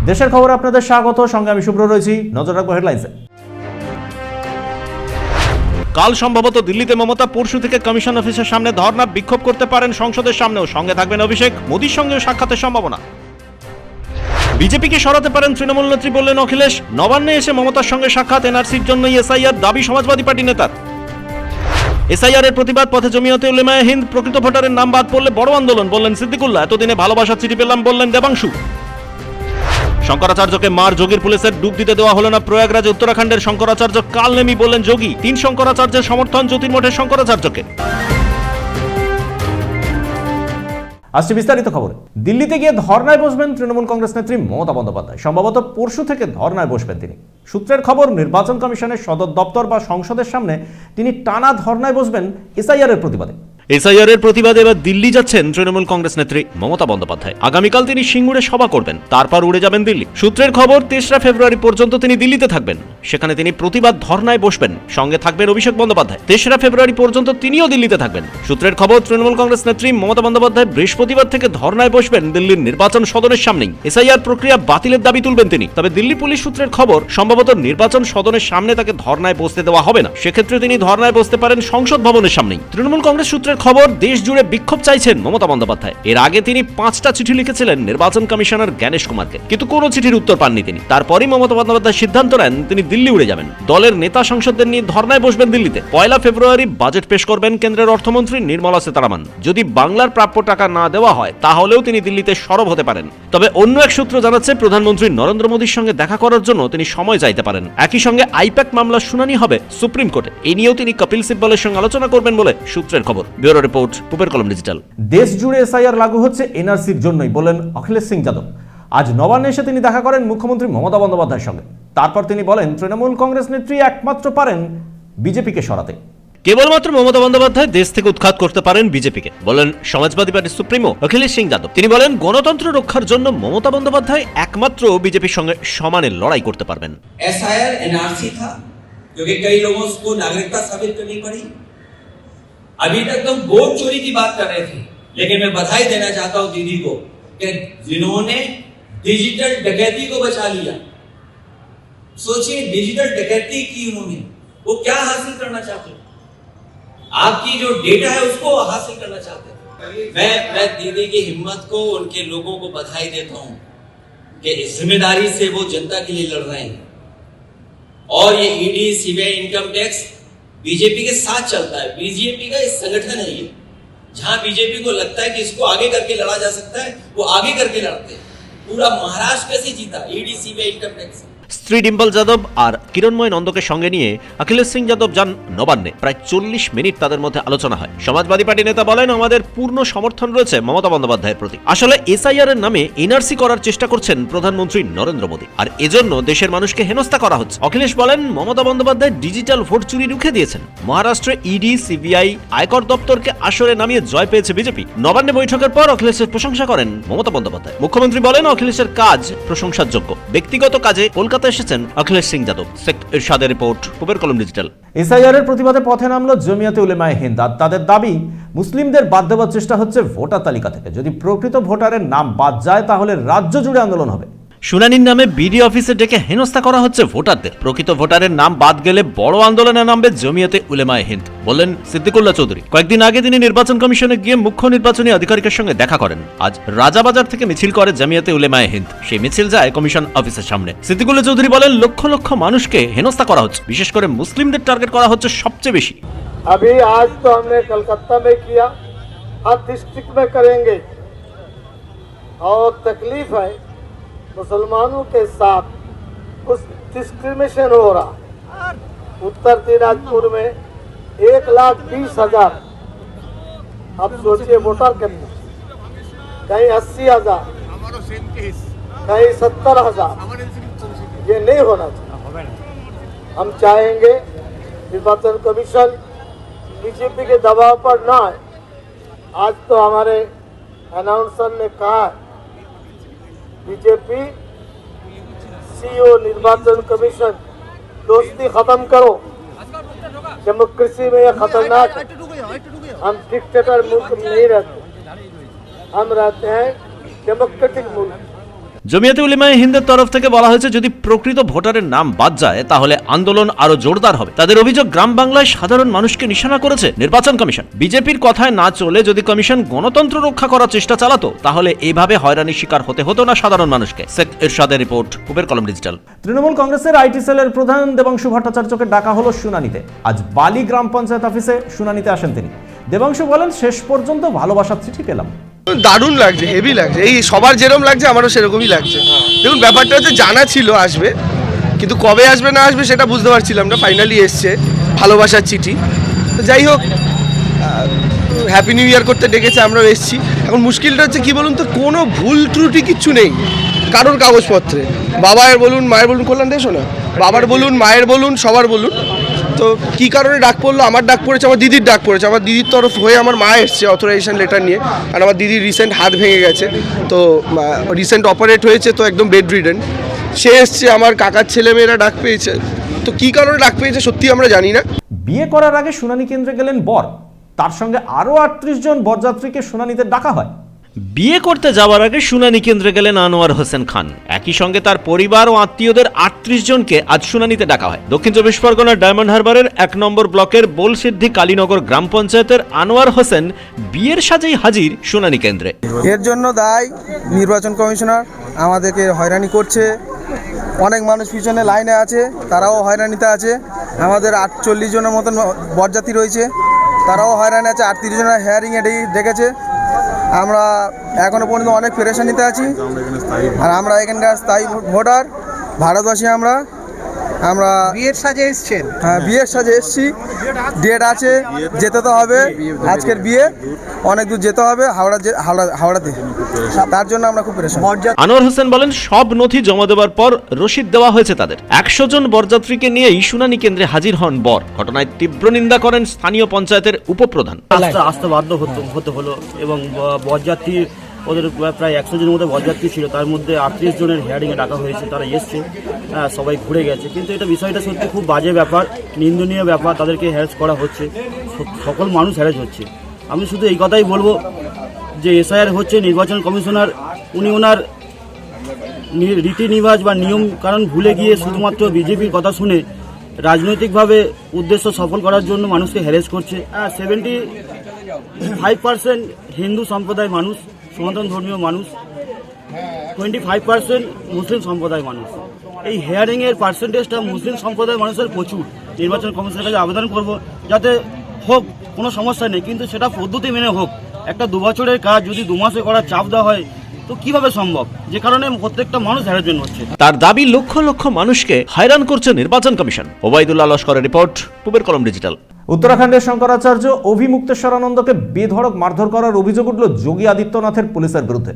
দেশের খবরে আপনাদের স্বাগত, সঙ্গে আমি শুভ্র রয়েছি। নজর রাখবো হেডলাইন্সে। কাল সম্ভবত দিল্লিতে মমতা, পরশু থেকে কমিশন অফিসের সামনে ধর্ণা বিক্ষোভ করতে পারেন সংসদের সামনেও। সঙ্গে থাকবেন অভিষেক, মোদির সঙ্গেও সাক্ষাতের সম্ভাবনা। বিজেপিকে সরাতে পারেন তৃণমূল নেত্রী বললেন অখিলেশ। নবান্নে এসে মমতার সঙ্গে সাক্ষাৎ, এনআরসির জন্যই এসআইআর দাবি সমাজবাদী পার্টি নেতার। এসআইআর এর প্রতিবাদ পথে জমিয়তে উলেমায়ে হিন্দ। প্রকৃত ভোটারের নাম বাদ পড়লে বড় আন্দোলন বললেন সিদ্দিকুল্লাহ। এতদিনে ভালোবাসার চিঠি পেলাম বললেন দেবাংশু। শঙ্করাচার্যকে মার, যোগীর পুলিশের ডুব দিতে দেওয়া হলো না প্রয়াগরাজে উত্তরাখণ্ডের শঙ্করাচার্য কাল নেমি বললেন যোগী। 3 শঙ্করাচার্যের সমর্থন জ্যোতির্মঠের শঙ্করাচার্যকে। আসছে বিস্তারিত খবরে। দিল্লিতে গিয়ে ধর্নায় বসবেন তৃণমূল কংগ্রেস নেত্রী মমতা বন্দ্যোপাধ্যায়। সম্ভবত পরশু থেকে ধর্নায় বসবেন তিনি। সূত্রের খবর, নির্বাচন কমিশনের সদর দপ্তর বা সংসদের সামনে তিনি টানা ধর্নায় বসবেন এসআইআর এর প্রতিবাদে। এসআইআর এর প্রতিবাদে এবার দিল্লি যাচ্ছেন তৃণমূল কংগ্রেস নেত্রী মমতা বন্দ্যোপাধ্যায়। আগামীকাল তিনি সিঙ্গুরে সভা করবেন, তারপর উড়ে যাবেন দিল্লি। সূত্রের খবর, 3রা ফেব্রুয়ারি পর্যন্ত তিনি দিল্লিতে থাকবেন। সেখানে তিনি প্রতিবাদ ধর্নায় বসবেন, সঙ্গে থাকবেন অভিষেক বন্দ্যোপাধ্যায়। 3রা ফেব্রুয়ারি পর্যন্ত তিনিও দিল্লিতে থাকবেন। সূত্রের খবর, তৃণমূল কংগ্রেস নেত্রী মমতা বন্দ্যোপাধ্যায় বৃহস্পতিবার থেকে ধর্নায় বসবেন দিল্লির নির্বাচন সদনের সামনেই। এসআইআর প্রক্রিয়া বাতিলের দাবি তুলবেন তিনি। তবে দিল্লি পুলিশ সূত্রের খবর, সম্ভবত নির্বাচন সদনের সামনে তাকে ধর্নায় বসতে দেওয়া হবে না। সেক্ষেত্রে তিনি ধর্নায় বসতে পারেন সংসদ ভবনের সামনেই। তৃণমূল কংগ্রেস সূত্রের খবর, দেশ জুড়ে বিক্ষোভ চাইছেন মমতা বন্দ্যোপাধ্যায়। এর আগে তিনি 5টা চিঠি লিখেছিলেন নির্বাচন কমিশনার জ্ঞানেশ কুমারকে, কিন্তু কোনো চিঠির উত্তর পাননি তিনি। তারপরই মমতা বন্দ্যোপাধ্যায় সিদ্ধান্ত নেন তিনি দিল্লি উড়ে যাবেন। দলের নেতা সংসদদের নিয়ে ধর্নায় বসবেন দিল্লিতে। 1 ফেব্রুয়ারি বাজেট পেশ করবেন কেন্দ্রের অর্থমন্ত্রী নির্মলা সীতারামন। যদি বাংলার প্রাপ্য টাকা না দেওয়া হয় তাহলেও তিনি দিল্লিতে সরব হতে পারেন। তবে অন্য এক সূত্র জানাচ্ছে, প্রধানমন্ত্রী নরেন্দ্র মোদীর সঙ্গে দেখা করার জন্য তিনি সময় চাইতে পারেন। একই সঙ্গে আইপ্যাক মামলার শুনানি হবে সুপ্রিম কোর্টে। এই নিয়েও তিনি কপিল সিব্বলের সঙ্গে আলোচনা করবেন বলে সূত্রের খবর। ব্যুরো রিপোর্ট, পুপের কলম ডিজিটাল। দেশ জুড়ে এসআইআর লাগু হচ্ছে এনআরসির জন্যই বললেন অখিলেশ সিং যাদব। আজ নবান্নে এসে তিনি দেখা করেন মুখ্যমন্ত্রী মমতা বন্দ্যোপাধ্যায়ের সঙ্গে। তারপর তিনি বলেন, তৃণমূল কংগ্রেস নেত্রী একমাত্র পারেন বিজেপিকে সরাতে। কেবলমাত্র মমতা বন্দ্যোপাধ্যায় দেশ থেকে উৎখাত করতে পারেন বিজেপিকে, বলেন সমাজবাদী পার্টির সুপ্রিমো অখিলেশ সিং যাদব। তিনি বলেন, গণতন্ত্র রক্ষার জন্য মমতা বন্দ্যোপাধ্যায় একমাত্র বিজেপির সঙ্গে সমানে লড়াই করতে পারবেন। एसआईआर एनआरसी था, क्योंकि कई लोगों को नागरिकता साबित करनी पड़ी। अभी तक तो वोट चोरी की बात कर रहे थे, लेकिन मैं बधाई देना चाहता हूं दीदी को कि जिन्होंने डिजिटल डकैती को बचा लिया। सोचिए, डिजिटल डकैती की उन्होंने, वो क्या हासिल करना चाहते हैं? आपकी जो डेटा है उसको हासिल करना चाहते हैं। मैं दीदी की हिम्मत को, उनके लोगों को बधाई देता हूं कि इस जिम्मेदारी से वो जनता के लिए लड़ रहे हैं। और ये ED, CBI, income tax BJP के साथ चलता है। बीजेपी का एक संगठन है ये, जहां बीजेपी को लगता है कि इसको आगे करके लड़ा जा सकता है, वो आगे करके लड़ते हैं। पूरा महाराष्ट्र कैसे जीता? ED, CBI, income tax. স্ত্রী ডিম্পল যাদব আর কিরণময় নন্দকে সঙ্গে নিয়ে অখিলেশ সিং যাদব যান নবান্নে। প্রায় 40 মিনিট তাদের মধ্যে আলোচনা হয়। সমাজবাদী পার্টি নেতা বলেন, আমাদের পূর্ণ সমর্থন রয়েছে মমতা বন্দ্যোপাধ্যায়ের প্রতি। আসলে এসআইআর এর নামে এনআরসি করার চেষ্টা করছেন প্রধানমন্ত্রী নরেন্দ্র মোদী, আর এজন্য দেশের মানুষকে হেনস্থা করা হচ্ছে। অখিলেশ বলেন, মমতা বন্দ্যোপাধ্যায় ডিজিটাল ভোট চুরি রুখে দিয়েছেন। মহারাষ্ট্রে ইডি, সিবিআই, আয়কর দপ্তরকে আসরে নামিয়ে জয় পেয়েছে বিজেপি। নবান্নে বৈঠকের পর অখিলেশের প্রশংসা করেন মমতা বন্দ্যোপাধ্যায়। মুখ্যমন্ত্রী বলেন, অখিলেশের কাজ প্রশংসার যোগ্য। ব্যক্তিগত কাজে কলকাতা এসেছেন অখিলেশ সিং যাদব। শেখ ইরশাদের রিপোর্ট, পুপের কলম ডিজিটাল। এসআইআর এর প্রতিবাদে পথে নামলো জমিয়তে উলেমায়ে হিন্দ। তাদের দাবি, মুসলিমদের বাদ দেওয়ার চেষ্টা হচ্ছে ভোটার তালিকা থেকে। যদি প্রকৃত ভোটারের নাম বাদ যায় তাহলে রাজ্য জুড়ে আন্দোলন হবে। শুনানির নামে বিডি অফিসে ডেকে হেনস্থা করা হচ্ছে ভোটারদের। প্রকৃত ভোটারের নাম বাদ গেলে বড় আন্দোলনে নামবে জমিয়তে উলেমায়ে হিন্দ, বললেন সিদ্দিকুল্লাহ চৌধুরী। কয়েকদিন আগে তিনি নির্বাচন কমিশনে গিয়ে মুখ্য নির্বাচনী আধিকারিকের সঙ্গে দেখা করেন। আজ রাজাবাজার থেকে মিছিল করে জমিয়তে উলেমায়ে হিন্দ। সেই মিছিল যায় কমিশন অফিসের সামনে। সিদ্দিকুল্লাহ চৌধুরী বলেন, লক্ষ লক্ষ মানুষকে হেনস্থা করা হচ্ছে, বিশেষ করে মুসলিমদের টার্গেট করা হচ্ছে সবচেয়ে বেশি। अभी आज तो हमने कलकत्ता में किया, हर डिस्ट्रिक्ट में करेंगे। और तकलीफ है, मुसलमानों के साथ कुछ डिस्क्रिमिनेशन हो रहा। उत्तर दिनाजपुर में 1,20,000, अब सोचिए वोटर कितने, कहीं 80,000, कहीं 70,000। ये नहीं होना चाहिए। हम चाहेंगे निर्वाचन कमीशन बीजेपी के दबाव पर ना आए। आज तो हमारे अनाउंसर ने कहा है, बीजेपी सीईओ, निर्वाचन कमीशन, दोस्ती खत्म करो। डेमोक्रेसी में यह खतरनाक है। हम डिक्टेटर मुल्क में नहीं रहते, हम रहते हैं डेमोक्रेटिक मुल्क। জমিয়াতে উলেমায়ে হিন্দের তরফ থেকে বলা হয়েছে, যদি প্রকৃত ভোটারের নাম বাদ যায় তাহলে আন্দোলন আরো জোরদার হবে। তাদের অভিযোগ, গ্রাম বাংলায় সাধারণ মানুষকে নিশানা করেছে নির্বাচন কমিশন। বিজেপির কথায় না চলে যদি কমিশন গণতন্ত্র রক্ষা করার চেষ্টা চালাতো তাহলে এইভাবে হয়রানির শিকার হতে হতো না সাধারণ মানুষকে। শেখ এরশাদের রিপোর্ট, কুবের কলম ডিজিটাল। তৃণমূল কংগ্রেসের আইটি সেলের প্রধান দেবাংশু ভট্টাচার্যকে ডাকা হলো শুনানিতে। আজ বালি গ্রাম পঞ্চায়েত অফিসে শুনানিতে আসেন তিনি। দেবাংশু বলেন, শেষ পর্যন্ত ভালোবাসার চিঠি পেলাম। দারুণ লাগছে, হেভি লাগছে। এই সবার যেরকম লাগছে আমারও সেরকমই লাগছে। দেখুন, ব্যাপারটা হচ্ছে জানা ছিল আসবে, কিন্তু কবে আসবে না আসবে সেটা বুঝতে পারছিলাম না। ফাইনালি এসছে ভালোবাসার চিঠি। তো যাই হোক, হ্যাপি নিউ ইয়ার করতে ডেকেছে, আমরাও এসেছি। এখন মুশকিলটা হচ্ছে কি বলুন তো, কোনো ভুল ত্রুটি কিচ্ছু নেই কারোর কাগজপত্রে। বাবার বলুন, মায়ের বলুন, কল্যাণ দেশো না, বাবার বলুন, মায়ের বলুন, সবার বলুন। তো কী কারণে ডাক পড়লো, আমার ডাক পড়েছে, আমার দিদির ডাক পড়েছে। আমার দিদির তরফ হয়ে আমার মা এসছে অথরাইজেশন লেটার নিয়ে। আর আমার দিদির রিসেন্ট হাত ভেঙে গেছে, তো রিসেন্ট অপারেট হয়েছে, তো একদম বেড রিডেন। সে এসছে, আমার কাকার ছেলেমেয়েরা ডাক পেয়েছে। তো কী কারণে ডাক পেয়েছে সত্যি আমরা জানি না। বিয়ে করার আগে শুনানি কেন্দ্রে গেলেন বর, তার সঙ্গে আরো 38 জন বরযাত্রীকে শুনানিতে ডাকা হয়। বিয়ে করতে যাওয়ার আগে শুনানি কেন্দ্রে গেলেন আনোয়ার হোসেন খান। একই সঙ্গে তার পরিবার ও আত্মীয়দের 38 জনকে আজ শুনানিতে ডাকা হয়। দক্ষিণ চব্বিশ পরগনার ডায়মন্ড হারবারের 1 নম্বর ব্লকের বোলসিদ্ধি কালীনগর গ্রাম পঞ্চায়েতের আনোয়ার হোসেন বিয়ের সাজেই হাজির শুনানি কেন্দ্রে। এর জন্য দায়ী নির্বাচন কমিশনার, আমাদেরকে হয়রানি করছে। অনেক মানুষ পিছনে লাইনে আছে, তারাও হয়রানিতে আছে। আমাদের 48 জনের মতন বরযাত্রী রয়েছে, তারাও হয়রানি আছে। 38 জনের হেয়ারিংয়ে ডেকেছে। আমরা এখনো পর্যন্ত অনেক পেরেশানিতে আছি। আর আমরা এখানকার স্থায়ী ভোটার, ভারতবাসী। আমরা বিয়ের সাজে এসছেন? হ্যাঁ, বিয়ের সাজে এসছি। ডেট আছে, যেতে তো হবে। আজকের বিয়ে, অনেক দূর যেতে হবে, হাওড়াতে। তার জন্য আমরা খুব পেরেশান। আনোয়ার হোসেন বলেন, সব নথি জমা দেওয়ার পর রসিদ দেওয়া হয়েছে তাদের। 100 জন বরযাত্রীকে নিয়েই শুনানি কেন্দ্রে হাজির হন বর। ঘটনায় তীব্র নিন্দা করেন স্থানীয় পঞ্চায়েতের উপপ্রধান। আসতে বাধ্য হতে হলো, এবং বরযাত্রী ওদের প্রায় 100 জনের মধ্যে বরযাত্রী ছিল, তার মধ্যে 38 জনের হেয়ারিংয়ে ডাকা হয়েছে। তারা এসছে, সবাই ঘুরে গেছে। কিন্তু এটা বিষয়টা সত্যি খুব বাজে ব্যাপার, নিন্দনীয় ব্যাপার। তাদেরকে হ্যারাস করা হচ্ছে, সকল মানুষ হ্যারাস হচ্ছে। আমি শুধু এই কথাই বলবো যে এসআইআর হচ্ছে, নির্বাচন কমিশনার উনি ওনার রীতি নিবাস বা নিয়ম কারণ ভুলে গিয়ে শুধুমাত্র বিজেপির কথা শুনে রাজনৈতিকভাবে উদ্দেশ্য সফল করার জন্য মানুষকে হ্যারাস করছে। 75% হিন্দু সম্প্রদায় মানুষ, সনাতন ধর্মীয় মানুষ, 25% মুসলিম সম্প্রদায় মানুষ। এই হিয়ারিংয়ের পার্সেন্টেজটা মুসলিম সম্প্রদায়ের মানুষের প্রচুর। নির্বাচন কমিশনের কাছে আবেদন করব যাতে হোক, কোনো সমস্যা নেই, কিন্তু সেটা পদ্ধতি মেনে হোক। একটা 2 বছরের কাজ যদি 2 মাসে করার চাপ দেওয়া হয় তো কিভাবে সম্ভব? যে কারণে প্রত্যেকটা মানুষ হ্যারাসমেন্ট হচ্ছে। তার দাবি, লক্ষ লক্ষ মানুষকে হয়রান করছে নির্বাচন কমিশন। ওবাইদুল্লাহ লস্করের রিপোর্ট, কুবের কলম ডিজিটাল। উত্তরাখণ্ডের শঙ্করাচার্য অভিমুক্তেশ্বরানন্দকে বেধড়ক মারধর করার অভিযোগ উঠল যোগী আদিত্যনাথের পুলিশের বিরুদ্ধে।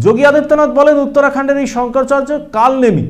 যোগী আদিত্যনাথ বলেন, উত্তরাখণ্ডের এই শঙ্করাচার্য কালনেমি।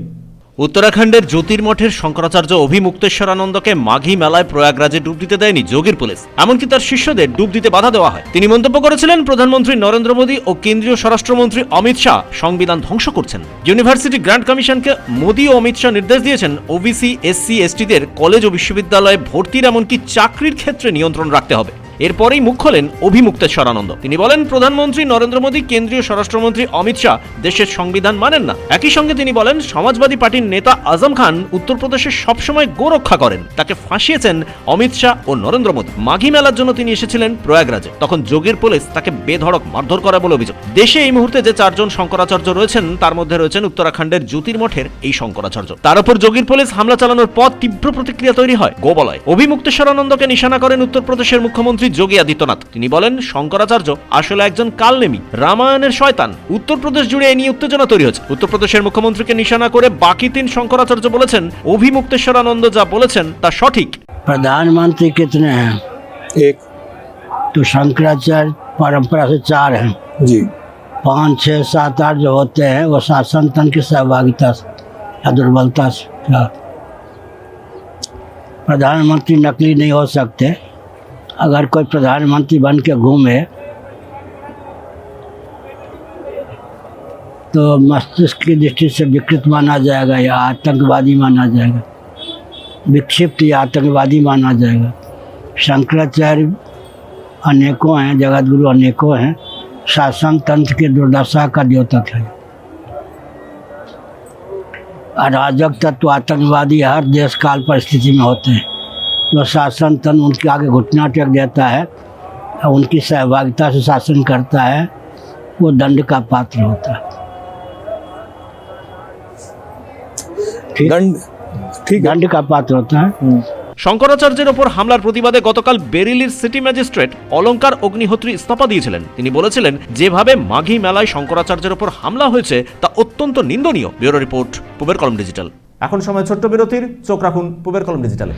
উত্তরাখণ্ডের জ্যোতির্মঠের শঙ্করাচার্য অভিমুক্তেশ্বরানন্দকে মাঘী মেলায় প্রয়াগরাজে ডুব দিতে দেয়নি যোগীর পুলিশ। এমনকি তার শিষ্যদের ডুব দিতে বাধা দেওয়া হয়। তিনি মন্তব্য করেছিলেন, প্রধানমন্ত্রী নরেন্দ্র মোদী ও কেন্দ্রীয় স্বরাষ্ট্রমন্ত্রী অমিত শাহ সংবিধান ধ্বংস করছেন। ইউনিভার্সিটি গ্র্যান্ট কমিশনকে মোদী ও অমিত শাহ নির্দেশ দিয়েছেন ওবিসি, এসসি, এসটিদের কলেজ ও বিশ্ববিদ্যালয়ে ভর্তির এমনকি চাকরির ক্ষেত্রে নিয়ন্ত্রণ রাখতে হবে। এরপরেই মুখ খোলেন অভিমুক্তেশ্বরানন্দ। তিনি বলেন, প্রধানমন্ত্রী নরেন্দ্র মোদী, কেন্দ্রীয় স্বরাষ্ট্রমন্ত্রী অমিত শাহ দেশের সংবিধান মানেন না। একই সঙ্গে তিনি বলেন, সমাজবাদী পার্টির নেতা আজম খান উত্তরপ্রদেশে সবসময় গো রক্ষা করেন, তাকে ফাঁসিয়েছেন অমিত শাহ ও নরেন্দ্র মোদী। মাঘী মেলার জন্য তিনি এসেছিলেন প্রয়াগরাজে, তখন যোগীর পুলিশ তাকে বেধড়ক মারধর করে বলে অভিযোগ। দেশে এই মুহূর্তে যে 4 জন শঙ্করাচার্য রয়েছেন তার মধ্যে রয়েছেন উত্তরাখণ্ডের জ্যোতির্মঠের এই শঙ্করাচার্য। তার উপর যোগীর পুলিশ হামলা চালানোর পর তীব্র প্রতিক্রিয়া তৈরি হয় গোবলয়। অভিমুক্তেশ্বরানন্দকে নিশানা করেন উত্তরপ্রদেশের মুখ্যমন্ত্রী যোগী আদিত্যনাথ। তিনি বলেন, শঙ্করাচার্য আসলে একজন কালনেমি, রামায়ণের শয়তান। উত্তরপ্রদেশ জুড়ে এ নিয়ে উত্তেজনা তৈরি হচ্ছে। উত্তরপ্রদেশের মুখ্যমন্ত্রীকে নিশানা করে বাকি 3 শঙ্করাচার্য বলেছেন, অভিমুক্তেশ্বরানন্দ যা বলেছেন তা সঠিক। प्रधानमंत्री कितने हैं? एक। तो शंकराचार्य परंपरा से 4 हैं जी। 5, 6, 7, 8 जो होते हैं वो शासन तंत्र की सहभागिता से या दुर्बलता से। प्रधानमंत्री नकली नहीं हो सकते। अगर कोई प्रधानमंत्री बन के घूमे तो मस्तिष्क की दृष्टि से विकृत माना जाएगा या आतंकवादी माना जाएगा, विक्षिप्त या आतंकवादी माना जाएगा। शंकराचार्य अनेकों हैं, जगत गुरु अनेकों हैं, शासन तंत्र के दुर्दशा का द्योतक है। अराजक तत्व आतंकवादी हर देश काल परिस्थिति में होते हैं। जो शासन तंत्र उनके आगे घुटना टेक देता है, उनकी सहभागिता से शासन करता है, वो दंड का पात्र होता है। दंड का पात्र होता है। শঙ্করাচার্যের ওপর হামলার প্রতিবাদে গতকাল বেরিলির সিটি ম্যাজিস্ট্রেট অলঙ্কার অগ্নিহোত্রী ইস্তফা দিয়েছিলেন। তিনি বলেছিলেন, যেভাবে মাঘী মেলায় শঙ্করাচার্যের ওপর হামলা হয়েছে তা অত্যন্ত নিন্দনীয়। ব্যুরো রিপোর্ট, পূবের কলম ডিজিটাল। এখন সময় ছোট্ট বিরতির, চোখ রাখুন পূবের কলম ডিজিটালে।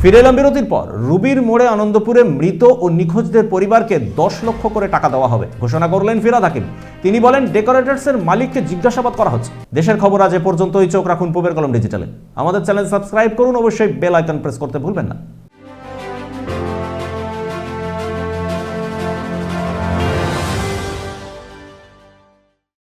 ফিরে এলাম বিরতির পর। রুবির মোড়ে আনন্দপুরে মৃত ও নিখোঁজদের পরিবারকে 10 লক্ষ করে টাকা দেওয়া হবে ঘোষণা করলেন ফিরহাদ হাকিম। তিনি বলেন, ডেকোরেটরসের মালিককে জিজ্ঞাসাবাদ করা হচ্ছে। দেশের খবর আজ এ পর্যন্তই। চোখ রাখুন পূবের কলম ডিজিটালে। আমাদের চ্যানেল সাবস্ক্রাইব করুন, অবশ্যই বেল আইকন প্রেস করতে ভুলবেন না।